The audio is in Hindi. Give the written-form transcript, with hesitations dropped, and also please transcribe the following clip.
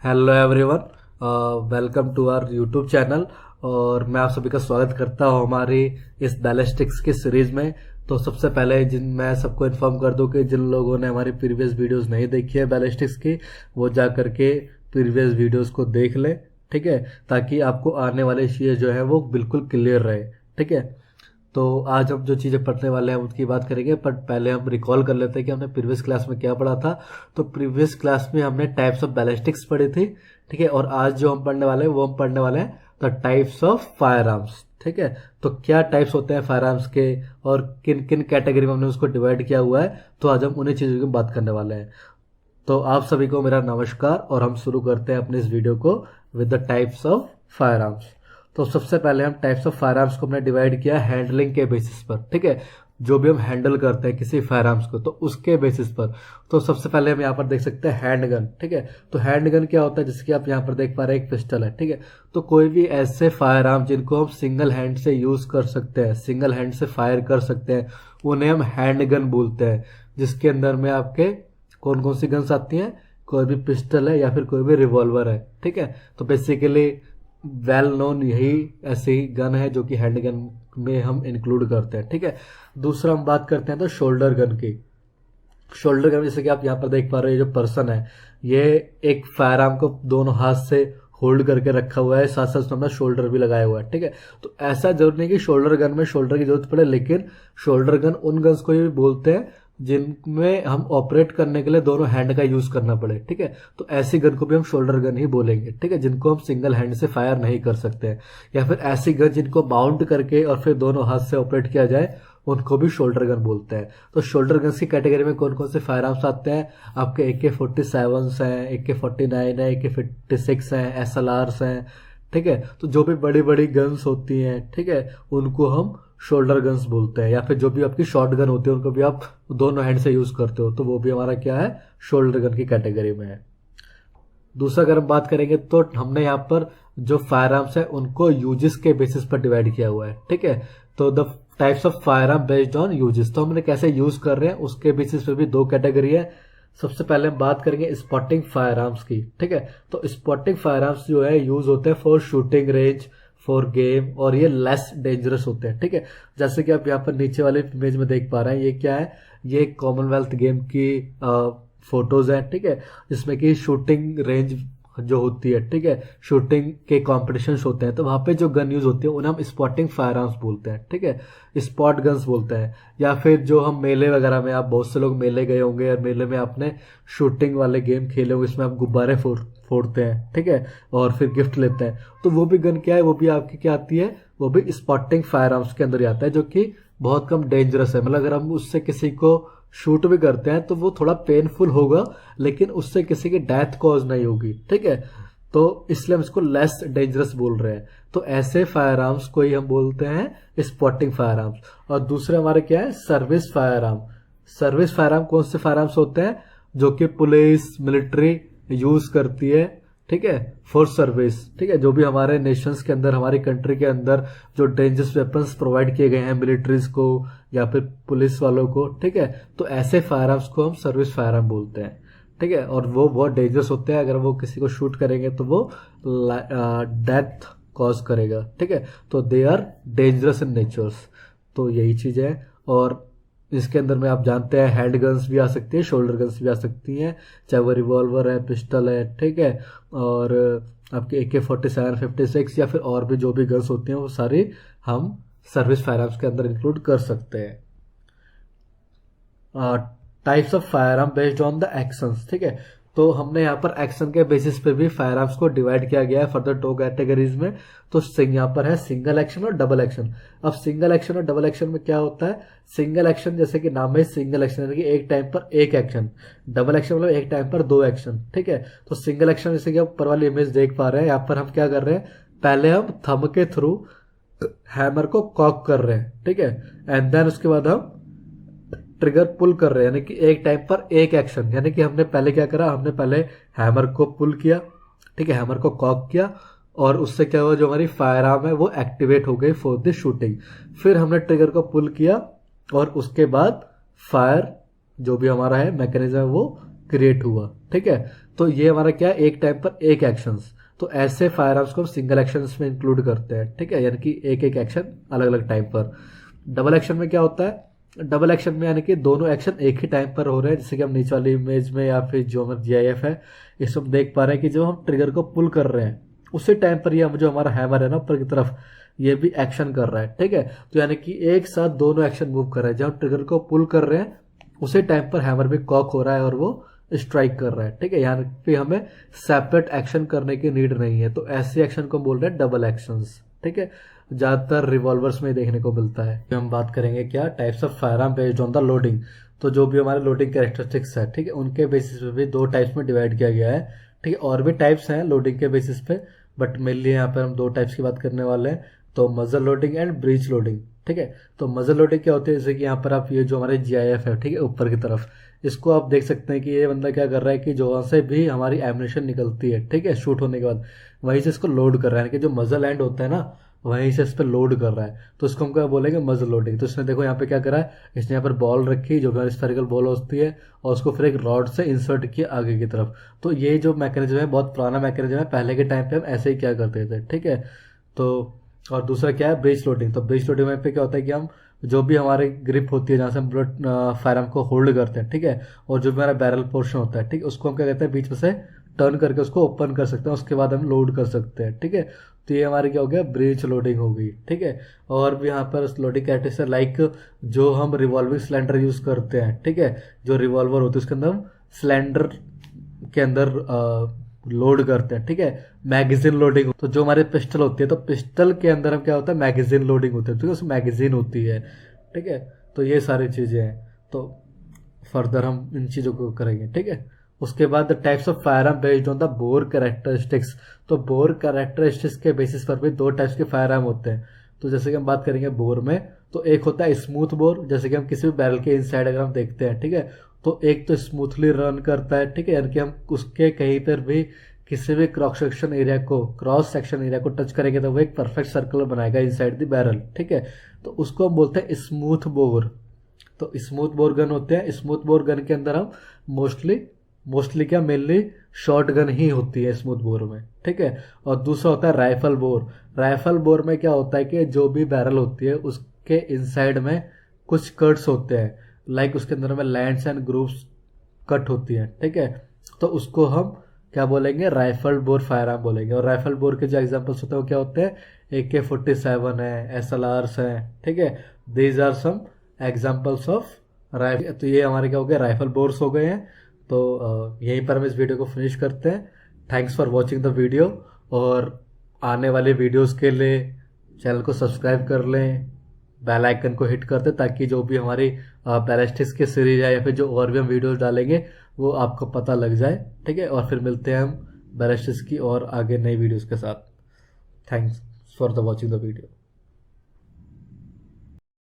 Hello everyone, welcome to our YouTube channel. और मैं आप सभी का स्वागत करता हूं हमारी इस बैलिस्टिक्स की सीरीज में। तो सबसे पहले मैं सबको इन्फॉर्म कर दूं कि जिन लोगों ने हमारी प्रीवियस वीडियोस नहीं देखी है बैलिस्टिक्स की, वो जा करके प्रीवियस वीडियोस को देख ले, ठीक है, ताकि आपको आने वाली चीज़ें जो है वो बिल्कुल क्लियर रहे, ठीक है। तो आज हम जो चीज़ें पढ़ने वाले हैं उनकी बात करेंगे, पर पहले हम रिकॉल कर लेते हैं कि हमने प्रीवियस क्लास में क्या पढ़ा था। तो प्रीवियस क्लास में हमने टाइप्स ऑफ बैलिस्टिक्स पढ़ी थी, ठीक है। और आज जो हम पढ़ने वाले हैं वो हम पढ़ने वाले हैं the types of fire arms, ठीक है। तो क्या टाइप्स होते हैं फायर आर्म्स के और किन किन कैटेगरी में हमने उसको डिवाइड किया हुआ है, तो आज हम उन्हीं चीज़ों की बात करने वाले हैं। तो आप सभी को मेरा नमस्कार और हम शुरू करते हैं अपने इस वीडियो को with the types of fire arms. तो सबसे पहले हम टाइप्स ऑफ फायर आर्म्स को हमने डिवाइड किया हैंडलिंग के बेसिस पर, ठीक है। जो भी हम हैंडल करते हैं किसी फायर आर्म्स को, तो उसके बेसिस पर। तो सबसे पहले हम यहाँ पर देख सकते हैं हैंड गन, ठीक है। तो हैंड गन क्या होता है, जैसे कि आप यहाँ पर देख पा रहे हैं एक पिस्टल है, ठीक है। तो कोई भी ऐसे फायर आर्म जिनको हम सिंगल हैंड से यूज कर सकते हैं, सिंगल हैंड से फायर कर सकते हैं, उन्हें हम हैंड गन बोलते हैं। जिसके अंदर में आपके कौन कौन सी गन्स आती हैं, कोई भी पिस्टल है या फिर कोई भी रिवॉल्वर है, ठीक है। तो बेसिकली वेल नोन यही ऐसी गन है जो कि हैंड गन में हम इंक्लूड करते हैं, ठीक है। दूसरा हम बात करते हैं तो शोल्डर गन की। शोल्डर गन जैसे कि आप यहाँ पर देख पा रहे हैं, जो पर्सन है ये एक फायर आर्म को दोनों हाथ से होल्ड करके रखा हुआ है, साथ साथ उसमें अपना शोल्डर भी लगाया हुआ है, ठीक है। तो ऐसा जरूर नहीं कि शोल्डर गन में शोल्डर की जरूरत पड़े, लेकिन शोल्डर गन उन गन्स को भी बोलते हैं जिनमें हम ऑपरेट करने के लिए दोनों हैंड का यूज करना पड़े, ठीक है। तो ऐसी गन को भी हम शोल्डर गन ही बोलेंगे, ठीक है, जिनको हम सिंगल हैंड से फायर नहीं कर सकते हैं। या फिर ऐसी गन जिनको माउंट करके और फिर दोनों हाथ से ऑपरेट किया जाए, उनको भी शोल्डर गन बोलते हैं। तो शोल्डर गन्स की कैटेगरी में कौन कौन से फायर आर्म्स आते हैं, आपके AK-47 हैं, AK-49 है, AK-56 हैं, SLRs हैं, ठीक है। तो जो भी बड़ी बड़ी गन्स होती हैं, ठीक है, उनको हम शोल्डर गन्स बोलते हैं। या फिर जो भी आपकी शॉर्ट गन होती है उनको भी आप दोनों हैंड से यूज करते हो, तो वो भी हमारा क्या है, शोल्डर गन की कैटेगरी में है। दूसरा अगर हम बात करेंगे तो हमने यहाँ पर जो फायर आर्म्स है उनको यूजेस के बेसिस पर डिवाइड किया हुआ है, ठीक है। तो the types of fire arm based on uses, तो हमने कैसे यूज कर रहे हैं उसके बेसिस पर भी दो कैटेगरी है। सबसे पहले हम बात करेंगे स्पॉटिंग फायर आर्म्स की, ठीक है। तो स्पॉटिंग फायर आर्म्स जो है यूज होते हैं for shooting range, for game, और ये लेस डेंजरस होते हैं, ठीक है। जैसे कि आप यहाँ पर नीचे वाले इमेज में देख पा रहे हैं, ये क्या है, ये कॉमनवेल्थ गेम की फोटोज है, ठीक है, जिसमें कि शूटिंग रेंज जो होती है, ठीक है, शूटिंग के कॉम्पिटिशन्स होते हैं, तो वहां पे जो गन यूज होती है उन्हें हम स्पॉटिंग फायर आर्म्स बोलते हैं, ठीक है, स्पॉट गन्स बोलते हैं। या फिर जो हम मेले वगैरह में, आप बहुत से लोग मेले गए होंगे और मेले में आपने शूटिंग वाले गेम खेले होंगे, इसमें आप गुब्बारे फोड़ते हैं, ठीक है, और फिर गिफ्ट लेते हैं। तो वो भी गन क्या है, वो भी आपकी क्या आती है, वो भी स्पॉटिंग फायर आर्म्स के अंदर ही आता है, जो कि बहुत कम डेंजरस है। मतलब अगर हम उससे किसी को शूट भी करते हैं तो वो थोड़ा पेनफुल होगा, लेकिन उससे किसी की डेथ कॉज नहीं होगी, ठीक है। तो इसलिए हम इसको लेस डेंजरस बोल रहे हैं। तो ऐसे फायर आर्म्स को ही हम बोलते हैं स्पॉटिंग फायर आर्म्स। और दूसरे हमारे क्या है, service fire arm. Service fire arm कौन से फायर आर्म्स होते हैं, जो कि पुलिस मिलिट्री यूज करती है, ठीक है, फॉर सर्विस, ठीक है। जो भी हमारे नेशंस के अंदर, हमारी कंट्री के अंदर जो डेंजरस वेपन्स प्रोवाइड किए गए हैं मिलिट्रीज को या फिर पुलिस वालों को, ठीक है, तो ऐसे फायर आर्म्स को हम सर्विस फायर आर्म बोलते हैं, ठीक है। और वो बहुत डेंजरस होते हैं, अगर वो किसी को शूट करेंगे तो वो डेथ कॉज करेगा, ठीक है। तो they are dangerous in natures. तो यही चीज है। और इसके अंदर में आप जानते हैं हैंड गन्स भी आ सकती है, शोल्डर गन्स भी आ सकती हैं, चाहे वो रिवॉल्वर है, पिस्टल है, ठीक है, और आपके AK-47, 56 या फिर और भी जो भी गन्स होती हैं वो सारी हम सर्विस फायर आर्म्स के अंदर इंक्लूड कर सकते हैं। Types of fire arm based on the actions, ठीक है। तो हमने यहाँ पर एक्शन के बेसिस पे भी फायर आर्म्स को डिवाइड किया गया है फर्दर दो कैटेगरीज में। तो यहाँ पर है सिंगल एक्शन और डबल एक्शन। अब सिंगल एक्शन और डबल एक्शन में क्या होता है, सिंगल एक्शन जैसे कि नाम है सिंगल एक्शन, यानी कि एक टाइम पर एक एक्शन। डबल एक्शन मतलब एक टाइम पर दो एक्शन, ठीक है। तो सिंगल एक्शन जैसे कि आप ऊपर वाली इमेज देख पा रहे हैं, यहाँ पर हम क्या कर रहे हैं, पहले हम थंब के थ्रू हैमर को कॉक कर रहे हैं, ठीक है, एंड देन उसके बाद हम ट्रिगर पुल कर रहे हैं, यानी कि एक टाइम पर एक एक्शन। यानी कि हमने पहले क्या करा, हमने पहले हैमर को पुल किया, ठीक है, हैमर को कॉक किया, और उससे क्या हुआ, जो हमारी फायर आर्म है वो एक्टिवेट हो गई फॉर द शूटिंग। फिर हमने ट्रिगर को पुल किया और उसके बाद फायर जो भी हमारा है मैकेनिज्म है वो क्रिएट हुआ, ठीक है। तो ये हमारा क्या है, एक टाइम पर एक एक्शंस। तो ऐसे फायर आर्म्स को हम सिंगल एक्शंस में इंक्लूड करते हैं, ठीक है, यानी कि एक एक एक्शन अलग अलग टाइम पर। डबल एक्शन में क्या होता है, डबल एक्शन में यानी कि दोनों एक्शन एक ही टाइम पर हो रहे हैं, जैसे कि हम नीचे वाली इमेज में या फिर जो हमारा जीआईएफ है इसमें हम देख पा रहे हैं कि जो हम ट्रिगर को पुल कर रहे हैं उसी टाइम पर ये जो हमारा हैमर है ना ऊपर की तरफ, ये भी एक्शन कर रहा है, ठीक है। तो यानी कि एक साथ दोनों एक्शन मूव कर रहे हैं, जब हम ट्रिगर को पुल कर रहे हैं उसी टाइम पर हैमर भी कॉक हो रहा है और वो स्ट्राइक कर रहा है, ठीक है। यहाँ पे हमें सेपरेट एक्शन करने की नीड नहीं है, तो ऐसे एक्शन को बोल रहे हैं डबल एक्शंस, ठीक है। ज्यादातर रिवॉल्वर्स में देखने को मिलता है। हम बात करेंगे क्या, types of firearm based on the loading. तो जो भी हमारे लोडिंग कैरेक्टरिस्टिक्स है, ठीक है, उनके बेसिस पे भी दो टाइप्स में डिवाइड किया गया है, ठीक है। और भी टाइप्स हैं लोडिंग के बेसिस पे, बट मेनली यहाँ पर हम दो टाइप्स की बात करने वाले हैं। तो मजल लोडिंग एंड ब्रीच लोडिंग, ठीक है। तो मजल लोडिंग क्या होती है, जैसे कि यहाँ पर आप ये जो हमारे जीआईएफ है, ठीक है, ऊपर की तरफ, इसको आप देख सकते हैं कि ये बंदा क्या कर रहा है कि जो वहां से भी हमारी एमिनेशन निकलती है, ठीक है, शूट होने के बाद वहीं से इसको लोड कर रहा है, कि जो मजल एंड होता है ना वहीं से इस पर लोड कर रहा है, तो इसको हम क्या बोलेंगे, मजल लोडिंग। तो इसने देखो यहाँ पे क्या करा है, इसने यहाँ पर बॉल रखी जो हमारी स्फेरिकल बॉल होती है और उसको फिर एक रॉड से इंसर्ट किया आगे की तरफ। तो ये जो मैकेनिज्म है बहुत पुराना मैकेनिज्म है, पहले के टाइम पे हम ऐसे ही क्या करते थे, ठीक है। तो और दूसरा क्या है, ब्रीच लोडिंग। तो ब्रीच लोडिंग में पे क्या होता है कि हम जो भी हमारी ग्रिप होती है जहाँ से हम फायर आर्म को होल्ड करते हैं, ठीक है, और जो भी हमारा बैरल पोर्शन होता है, ठीक है, उसको हम क्या कहते हैं, बीच में से टर्न करके उसको ओपन कर सकते हैं, उसके बाद हम लोड कर सकते हैं, ठीक है। तो ये हमारी क्या हो गया, ब्रीच लोडिंग हो गई, ठीक है। और भी यहाँ पर लोडिंग कैरेक्टरिस्टिक लाइक जो हम रिवॉल्विंग सिलेंडर यूज करते हैं, ठीक है, जो रिवॉल्वर होती है उसके अंदर हम सिलेंडर के अंदर लोड करते हैं, ठीक है। मैगजीन लोडिंग, तो जो हमारे पिस्टल होती है, तो पिस्टल के अंदर हम क्या होता है, मैगजीन लोडिंग होती है, ठीक है, उसमें मैगजीन होती है, ठीक है। तो ये सारी चीजें हैं, तो फर्दर हम इन चीजों को करेंगे, ठीक है। उसके बाद the types of fire arm based on the bore characteristics. तो बोर कैरेक्टरिस्टिक्स के बेसिस पर भी दो टाइप्स के फायर आर्म होते हैं। तो जैसे कि हम बात करेंगे बोर में, तो एक होता है स्मूथ बोर, जैसे कि हम किसी भी बैरल के इनसाइड अगर हम देखते हैं, ठीक है, तो एक तो स्मूथली रन करता है, ठीक है, यानी कि हम उसके कहीं पर भी किसी भी क्रॉस सेक्शन एरिया को टच करेंगे तो वो एक परफेक्ट सर्कल बनाएगा इनसाइड द बैरल, ठीक है। तो उसको हम बोलते हैं स्मूथ बोर। तो स्मूथ बोर गन होते हैं, स्मूथ बोर गन के अंदर हम मोस्टली क्या, मेनली शॉर्ट गन ही होती है स्मूथ बोर में, ठीक है। और दूसरा होता है राइफल बोर। राइफल बोर में क्या होता है कि जो भी बैरल होती है उसके इनसाइड में कुछ कट्स होते हैं, लाइक उसके अंदर में लैंड्स एंड ग्रूव्स कट होती है, ठीक है। तो उसको हम क्या बोलेंगे, राइफल बोर फायर आर्म बोलेंगे। और राइफल बोर के जो एग्जांपल्स होते हैं वो क्या होते हैं, AK-47 है, SLRs है, ठीक है। These are some examples of rifle. तो ये हमारे क्या हो गए, राइफल बोर्स हो गए हैं। तो यहीं पर हम इस वीडियो को फिनिश करते हैं। Thanks for watching the video, और आने वाले वीडियोस के लिए चैनल को सब्सक्राइब कर लें, बेल आइकन को हिट कर दें, ताकि जो भी हमारी बैलिस्टिक्स की सीरीज है या फिर जो और भी हम वीडियोस डालेंगे वो आपको पता लग जाए, ठीक है। और फिर मिलते हैं हम बैलिस्टिक्स की और आगे नई वीडियोस के साथ। Thanks for the watching the video.